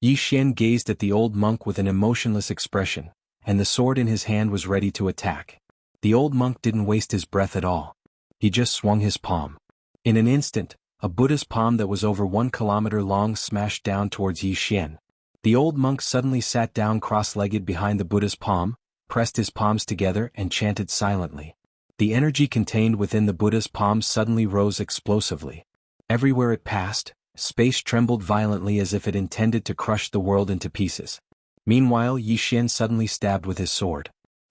Yi Xian gazed at the old monk with an emotionless expression, and the sword in his hand was ready to attack. The old monk didn't waste his breath at all. He just swung his palm. In an instant, a Buddha's palm that was over 1 kilometer long smashed down towards Yi Xian. The old monk suddenly sat down cross-legged behind the Buddha's palm, pressed his palms together and chanted silently. The energy contained within the Buddha's palm suddenly rose explosively. Everywhere it passed, space trembled violently as if it intended to crush the world into pieces. Meanwhile, Yi Xian suddenly stabbed with his sword.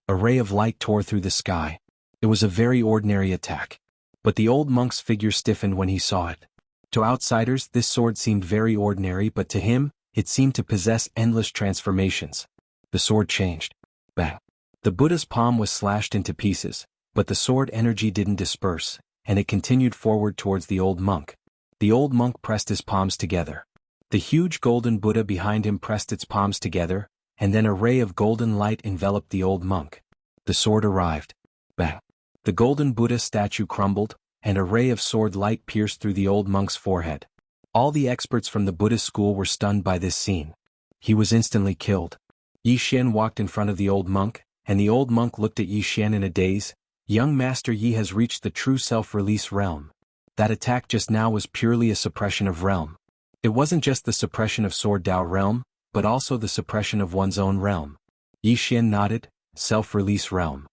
A ray of light tore through the sky. It was a very ordinary attack. But the old monk's figure stiffened when he saw it. To outsiders, this sword seemed very ordinary, but to him, it seemed to possess endless transformations. The sword changed. Bang! The Buddha's palm was slashed into pieces, but the sword energy didn't disperse, and it continued forward towards the old monk. The old monk pressed his palms together. The huge golden Buddha behind him pressed its palms together, and then a ray of golden light enveloped the old monk. The sword arrived. Bang! The golden Buddha statue crumbled, and a ray of sword light pierced through the old monk's forehead. All the experts from the Buddhist school were stunned by this scene. He was instantly killed. Yi Xian walked in front of the old monk, and the old monk looked at Yi Xian in a daze. Young Master Yi has reached the true self-release realm. That attack just now was purely a suppression of realm. It wasn't just the suppression of Sword Dao realm, but also the suppression of one's own realm. Yi Xian nodded. Self-release realm.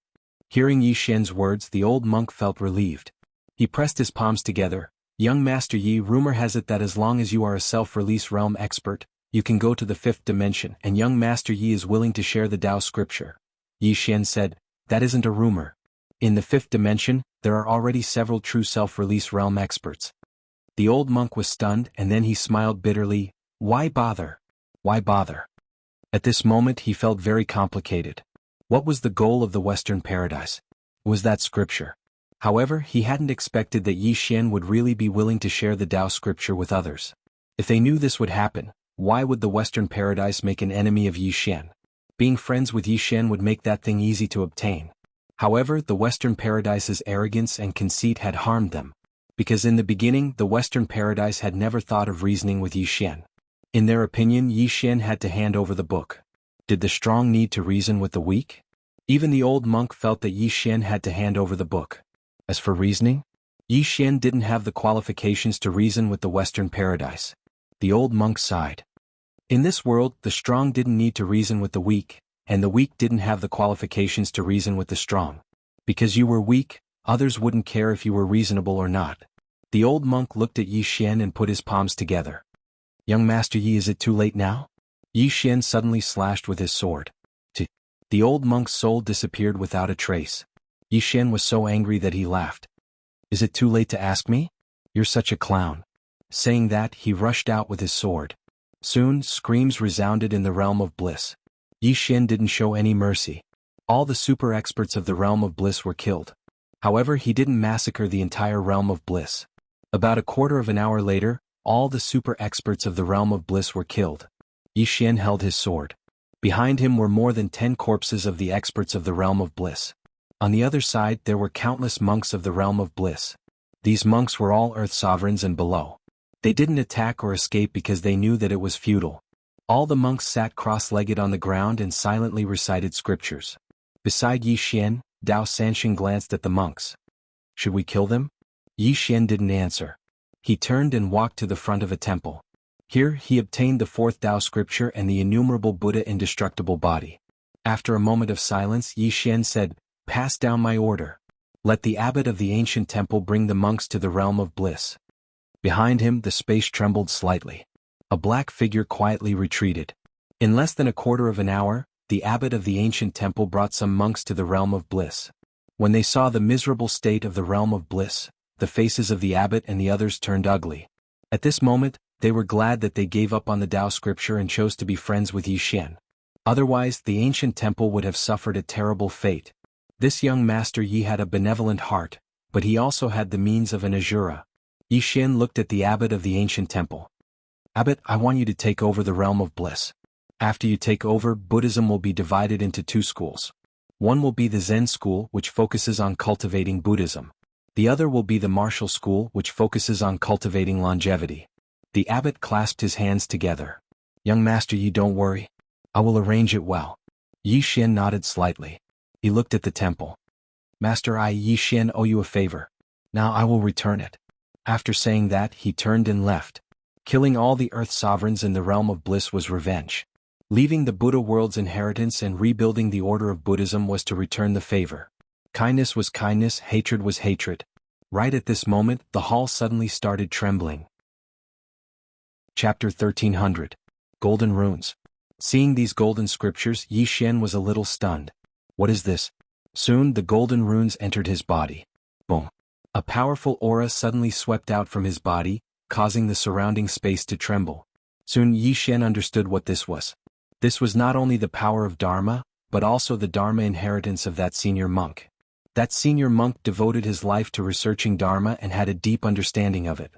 Hearing Yi Xian's words, the old monk felt relieved. He pressed his palms together. Young Master Yi, rumor has it that as long as you are a self-release realm expert, you can go to the 5th dimension, and young Master Yi is willing to share the Dao scripture. Yi Xian said, that isn't a rumor. In the 5th dimension, there are already several true self-release realm experts. The old monk was stunned, and then he smiled bitterly. Why bother? Why bother? At this moment he felt very complicated. What was the goal of the Western paradise? Was that scripture? However, he hadn't expected that Yi Xian would really be willing to share the Dao scripture with others. If they knew this would happen, why would the Western paradise make an enemy of Yi Xian? Being friends with Yi Xian would make that thing easy to obtain. However, the Western paradise's arrogance and conceit had harmed them. Because in the beginning, the Western paradise had never thought of reasoning with Yi Xian. In their opinion, Yi Xian had to hand over the book. Did the strong need to reason with the weak? Even the old monk felt that Yi Xian had to hand over the book. As for reasoning, Yi Xian didn't have the qualifications to reason with the Western paradise. The old monk sighed. In this world, the strong didn't need to reason with the weak, and the weak didn't have the qualifications to reason with the strong. Because you were weak, others wouldn't care if you were reasonable or not. The old monk looked at Yi Xian and put his palms together. Young Master Yi, is it too late now? Yi Xian suddenly slashed with his sword. The old monk's soul disappeared without a trace. Yi Xian was so angry that he laughed. Is it too late to ask me? You're such a clown. Saying that, he rushed out with his sword. Soon, screams resounded in the realm of bliss. Yi Xian didn't show any mercy. All the super experts of the realm of bliss were killed. However, he didn't massacre the entire realm of bliss. About a quarter of an hour later, all the super experts of the realm of bliss were killed. Yi Xian held his sword. Behind him were more than 10 corpses of the experts of the realm of bliss. On the other side there were countless monks of the realm of bliss. These monks were all earth sovereigns and below. They didn't attack or escape because they knew that it was futile. All the monks sat cross-legged on the ground and silently recited scriptures. Beside Yi Xian, Dao Sanxing glanced at the monks. Should we kill them? Yi Xian didn't answer. He turned and walked to the front of a temple. Here, he obtained the 4th Dao scripture and the innumerable Buddha indestructible body. After a moment of silence, Yi Xian said, Pass down my order. Let the abbot of the ancient temple bring the monks to the realm of bliss. Behind him, the space trembled slightly. A black figure quietly retreated. In less than a quarter of an hour, the abbot of the ancient temple brought some monks to the realm of bliss. When they saw the miserable state of the realm of bliss, the faces of the abbot and the others turned ugly. At this moment, they were glad that they gave up on the Dao scripture and chose to be friends with Yi Xian. Otherwise, the ancient temple would have suffered a terrible fate. This young Master Yi had a benevolent heart, but he also had the means of an Azura. Yi Xian looked at the abbot of the ancient temple. Abbot, I want you to take over the realm of bliss. After you take over, Buddhism will be divided into 2 schools. One will be the Zen school, which focuses on cultivating Buddhism. The other will be the martial school, which focuses on cultivating longevity. The abbot clasped his hands together. Young master, you don't worry. I will arrange it well. Yi Xian nodded slightly. He looked at the temple. Master, I, Yi Xian, owe you a favor. Now I will return it. After saying that, he turned and left. Killing all the earth sovereigns in the realm of bliss was revenge. Leaving the Buddha world's inheritance and rebuilding the order of Buddhism was to return the favor. Kindness was kindness, hatred was hatred. Right at this moment, the hall suddenly started trembling. Chapter 1300. Golden Runes. Seeing these golden scriptures, Yi Xian was a little stunned. What is this? Soon the golden runes entered his body. Boom. A powerful aura suddenly swept out from his body, causing the surrounding space to tremble. Soon Yi Xian understood what this was. This was not only the power of Dharma, but also the Dharma inheritance of that senior monk. That senior monk devoted his life to researching Dharma and had a deep understanding of it.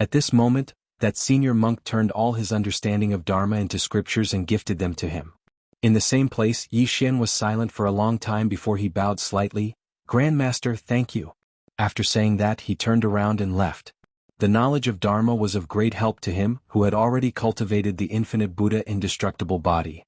At this moment, that senior monk turned all his understanding of Dharma into scriptures and gifted them to him. In the same place, Yi Xian was silent for a long time before he bowed slightly. Grandmaster, thank you. After saying that, he turned around and left. The knowledge of Dharma was of great help to him, who had already cultivated the infinite Buddha indestructible body.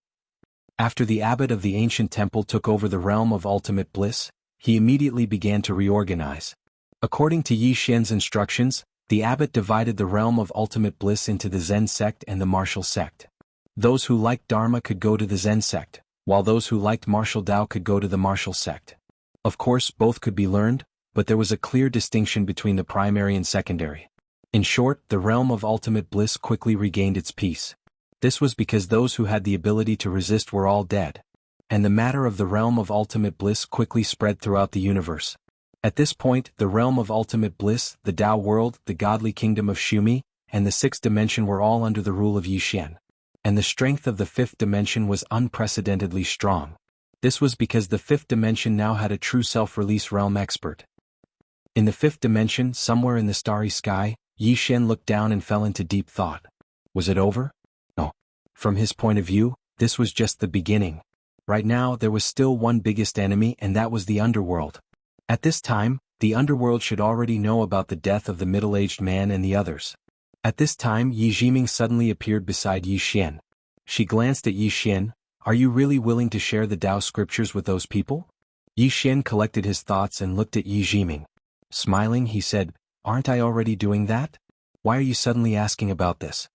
After the abbot of the ancient temple took over the realm of ultimate bliss, he immediately began to reorganize. According to Yi Xian's instructions, the abbot divided the realm of ultimate bliss into the Zen sect and the martial sect. Those who liked Dharma could go to the Zen sect, while those who liked martial Tao could go to the martial sect. Of course, both could be learned, but there was a clear distinction between the primary and secondary. In short, the realm of ultimate bliss quickly regained its peace. This was because those who had the ability to resist were all dead. And the matter of the realm of ultimate bliss quickly spread throughout the universe. At this point, the realm of ultimate bliss, the Tao world, the godly kingdom of Shumi, and the sixth dimension were all under the rule of Yi Xian. And the strength of the fifth dimension was unprecedentedly strong. This was because the fifth dimension now had a true self-release realm expert. In the fifth dimension, somewhere in the starry sky, Yi Xian looked down and fell into deep thought. Was it over? No. From his point of view, this was just the beginning. Right now, there was still one biggest enemy, and that was the underworld. At this time, the underworld should already know about the death of the middle-aged man and the others. At this time, Yi Jiming suddenly appeared beside Yi Xian. She glanced at Yi Xian. Are you really willing to share the Tao scriptures with those people? Yi Xian collected his thoughts and looked at Yi Jiming. Smiling, he said, Aren't I already doing that? Why are you suddenly asking about this?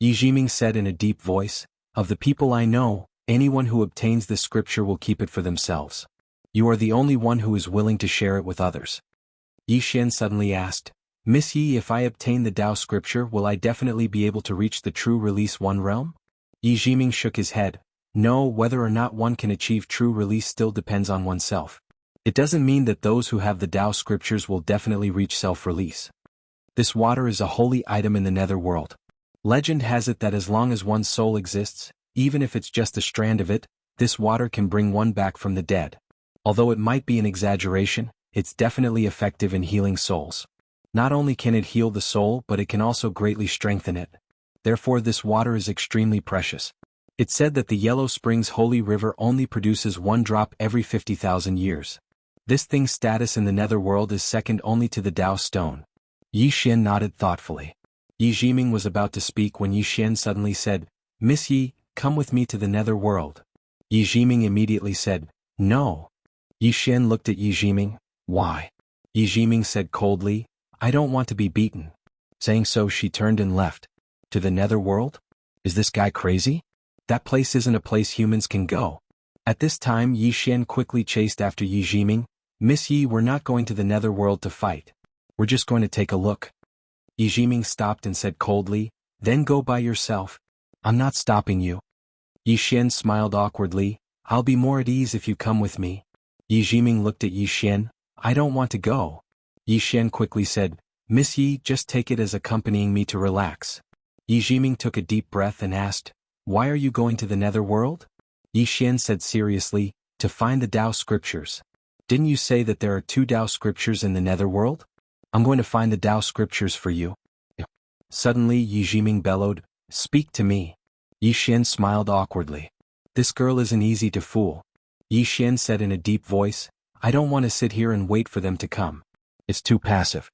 Yi Jiming said in a deep voice, Of the people I know, anyone who obtains this scripture will keep it for themselves. You are the only one who is willing to share it with others. Yi Xian suddenly asked, Miss Yi, if I obtain the Tao scripture, will I definitely be able to reach the true release one realm? Yi Jiming shook his head. No, whether or not one can achieve true release still depends on oneself. It doesn't mean that those who have the Tao scriptures will definitely reach self-release. This water is a holy item in the nether world. Legend has it that as long as one's soul exists, even if it's just a strand of it, this water can bring one back from the dead. Although it might be an exaggeration, it's definitely effective in healing souls. Not only can it heal the soul, but it can also greatly strengthen it. Therefore, this water is extremely precious. It's said that the Yellow Springs Holy River only produces one drop every 50,000 years. This thing's status in the netherworld is second only to the Tao stone. Yi Xian nodded thoughtfully. Yi Jiming was about to speak when Yi Xian suddenly said, Miss Yi, come with me to the netherworld. Yi Jiming immediately said, No. Yi Xian looked at Yi Jiming. Why? Yi Jiming said coldly, I don't want to be beaten. Saying so, she turned and left. To the netherworld? Is this guy crazy? That place isn't a place humans can go. At this time, Yi Xian quickly chased after Yi Jiming. Miss Yi, we're not going to the netherworld to fight. We're just going to take a look. Yi Jiming stopped and said coldly, Then go by yourself. I'm not stopping you. Yi Xian smiled awkwardly. I'll be more at ease if you come with me. Yi Jiming looked at Yi Xian. I don't want to go. Yi Xian quickly said, Miss Yi, just take it as accompanying me to relax. Yi Jiming took a deep breath and asked, Why are you going to the netherworld? Yi Xian said seriously, To find the Tao scriptures. Didn't you say that there are 2 Tao scriptures in the netherworld? I'm going to find the Tao scriptures for you. Suddenly Yi Jiming bellowed, Speak to me. Yi Xian smiled awkwardly. This girl isn't easy to fool. Yi Xian said in a deep voice, I don't want to sit here and wait for them to come. It's too passive.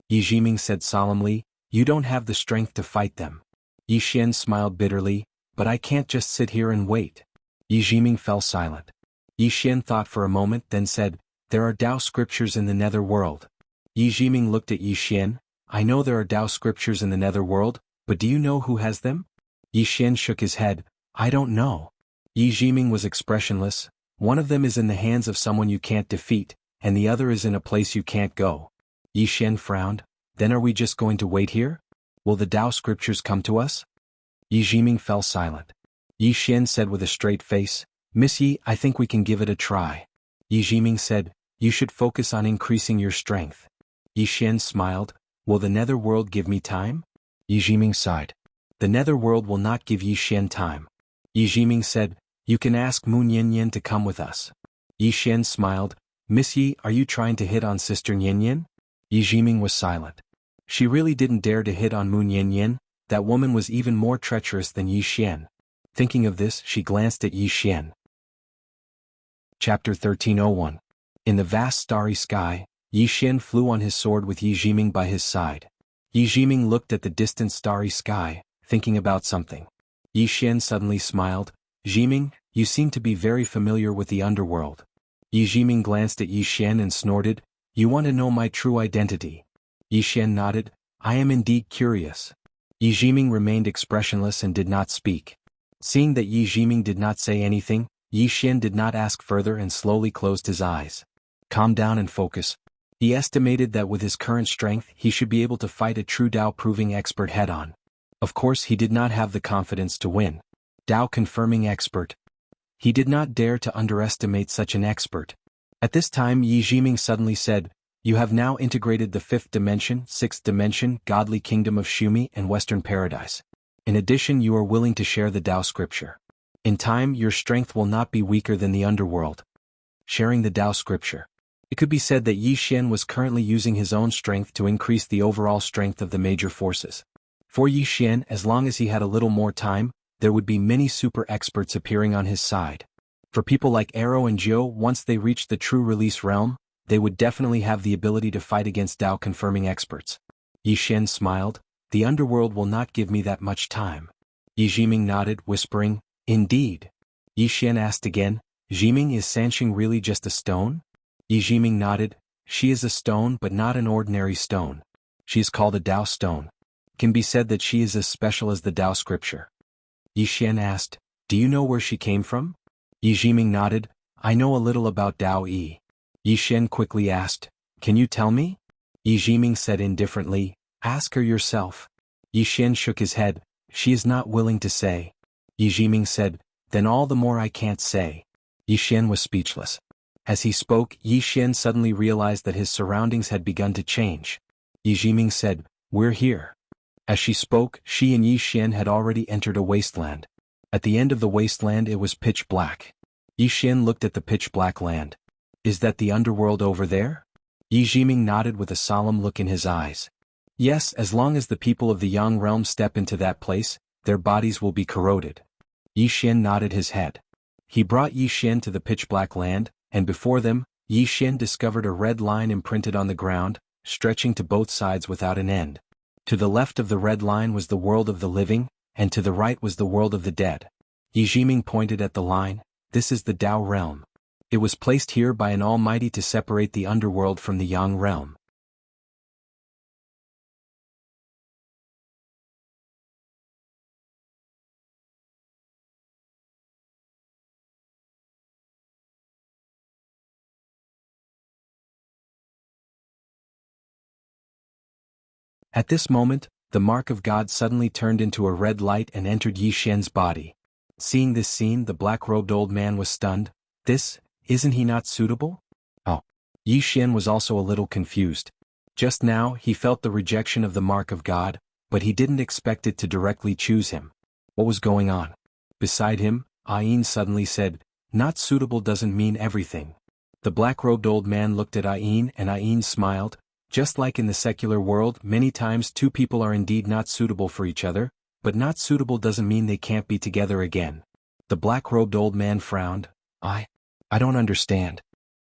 Yi Jiming said solemnly, You don't have the strength to fight them. Yi Xian smiled bitterly, but I can't just sit here and wait. Yi Jiming fell silent. Yi Xian thought for a moment then said, there are Tao scriptures in the nether world. Yi Jiming looked at Yi Xian, I know there are Tao scriptures in the nether world, but do you know who has them? Yi Xian shook his head, I don't know. Yi Jiming was expressionless, one of them is in the hands of someone you can't defeat, and the other is in a place you can't go. Yi Xian frowned, then are we just going to wait here? Will the Tao scriptures come to us? Yi Jiming fell silent. Yi Xian said with a straight face, Miss Yi, I think we can give it a try. Yi Jiming said, you should focus on increasing your strength. Yi Xian smiled, will the nether world give me time? Yi Jiming sighed. The nether world will not give Yi Xian time. Yi Jiming said, you can ask Moon Yin Yin to come with us. Yi Xian smiled, Miss Yi, are you trying to hit on Sister Yin Yin? Yi Jiming was silent. She really didn't dare to hit on Moon Yin Yin, that woman was even more treacherous than Yi Xian. Thinking of this, she glanced at Yi Xian. Chapter 1301. In the vast starry sky, Yi Xian flew on his sword with Yi Jiming by his side. Yi Jiming looked at the distant starry sky, thinking about something. Yi Xian suddenly smiled, Jiming, you seem to be very familiar with the underworld. Yi Jiming glanced at Yi Xian and snorted, you want to know my true identity? Yi Xian nodded, I am indeed curious. Yi Jiming remained expressionless and did not speak. Seeing that Yi Jiming did not say anything, Yi Xian did not ask further and slowly closed his eyes. Calm down and focus. He estimated that with his current strength he should be able to fight a true Tao-proving expert head-on. Of course he did not have the confidence to win. Tao-confirming expert. He did not dare to underestimate such an expert. At this time Yi Jiming suddenly said, you have now integrated the fifth dimension, sixth dimension, godly kingdom of Shumi and Western paradise. In addition you are willing to share the Tao scripture. In time your strength will not be weaker than the underworld. Sharing the Tao scripture. It could be said that Yi Xian was currently using his own strength to increase the overall strength of the major forces. For Yi Xian, as long as he had a little more time, there would be many super experts appearing on his side. For people like Arrow and Zhou, once they reached the true release realm, they would definitely have the ability to fight against Tao-confirming experts. Yi Xian smiled, the underworld will not give me that much time. Yi Jiming nodded, whispering, indeed. Yi Xian asked again, Jiming, is Sanxing really just a stone? Yi Jiming nodded, she is a stone but not an ordinary stone. She is called a Tao stone. Can be said that she is as special as the Tao scripture. Yi Xian asked, do you know where she came from? Yi Jiming nodded, I know a little about Tao Yi. Yi Xian quickly asked, can you tell me? Yi Jiming said indifferently, ask her yourself. Yi Xian shook his head, she is not willing to say. Yi Jiming said, then all the more I can't say. Yi Xian was speechless. As he spoke, Yi Xian suddenly realized that his surroundings had begun to change. Yi Jiming said, we're here. As she spoke, she and Yi Xian had already entered a wasteland. At the end of the wasteland it was pitch black. Yi Xian looked at the pitch black land. Is that the underworld over there? Yi Jiming nodded with a solemn look in his eyes. Yes, as long as the people of the Yang realm step into that place, their bodies will be corroded. Yi Xian nodded his head. He brought Yi Xian to the pitch black land, and before them, Yi Xian discovered a red line imprinted on the ground, stretching to both sides without an end. To the left of the red line was the world of the living, and to the right was the world of the dead. Yi Jiming pointed at the line, this is the Tao realm. It was placed here by an almighty to separate the underworld from the Yang realm. At this moment, the mark of God suddenly turned into a red light and entered Yi Xian's body. Seeing this scene, the black-robed old man was stunned. Isn't he not suitable? Oh. Yi Xian was also a little confused. Just now, he felt the rejection of the mark of God, but he didn't expect it to directly choose him. What was going on? Beside him, Ayin suddenly said, not suitable doesn't mean everything. The black-robed old man looked at Ayin and Ayin smiled. Just like in the secular world, many times two people are indeed not suitable for each other, but not suitable doesn't mean they can't be together again. The black-robed old man frowned. I don't understand.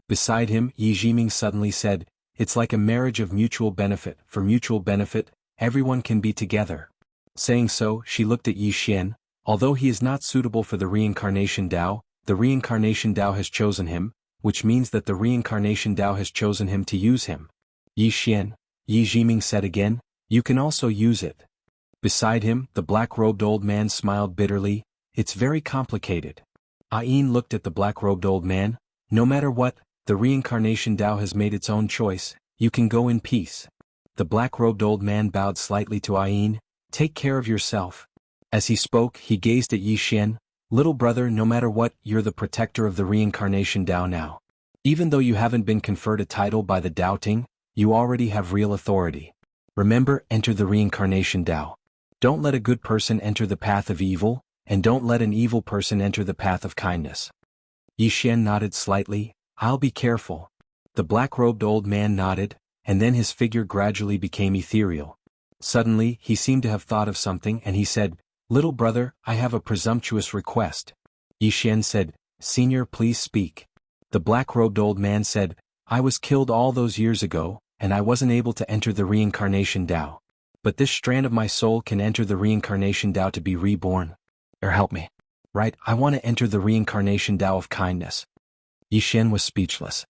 Beside him, Yi Jiming suddenly said, it's like a marriage of mutual benefit. For mutual benefit, everyone can be together. Saying so, she looked at Yi Xian. Although he is not suitable for the reincarnation Tao, the reincarnation Tao has chosen him, which means that the reincarnation Tao has chosen him to use him. Yi Xian, Yi Jiming said again, you can also use it. Beside him, the black-robed old man smiled bitterly, it's very complicated. Ayin looked at the black-robed old man, no matter what, the reincarnation Tao has made its own choice, you can go in peace. The black-robed old man bowed slightly to Ayin, take care of yourself. As he spoke, he gazed at Yi Xian, little brother, no matter what, you're the protector of the reincarnation Tao now. Even though you haven't been conferred a title by the doubting, you already have real authority. Remember, enter the reincarnation Tao. Don't let a good person enter the path of evil, and don't let an evil person enter the path of kindness. Yi Xian nodded slightly, I'll be careful. The black-robed old man nodded, and then his figure gradually became ethereal. Suddenly, he seemed to have thought of something and he said, little brother, I have a presumptuous request. Yi Xian said, Senior, please speak. The black-robed old man said, I was killed all those years ago, and I wasn't able to enter the reincarnation Tao. But this strand of my soul can enter the reincarnation Tao to be reborn. Help me. Right, I want to enter the reincarnation Tao of kindness. Yi Xian was speechless.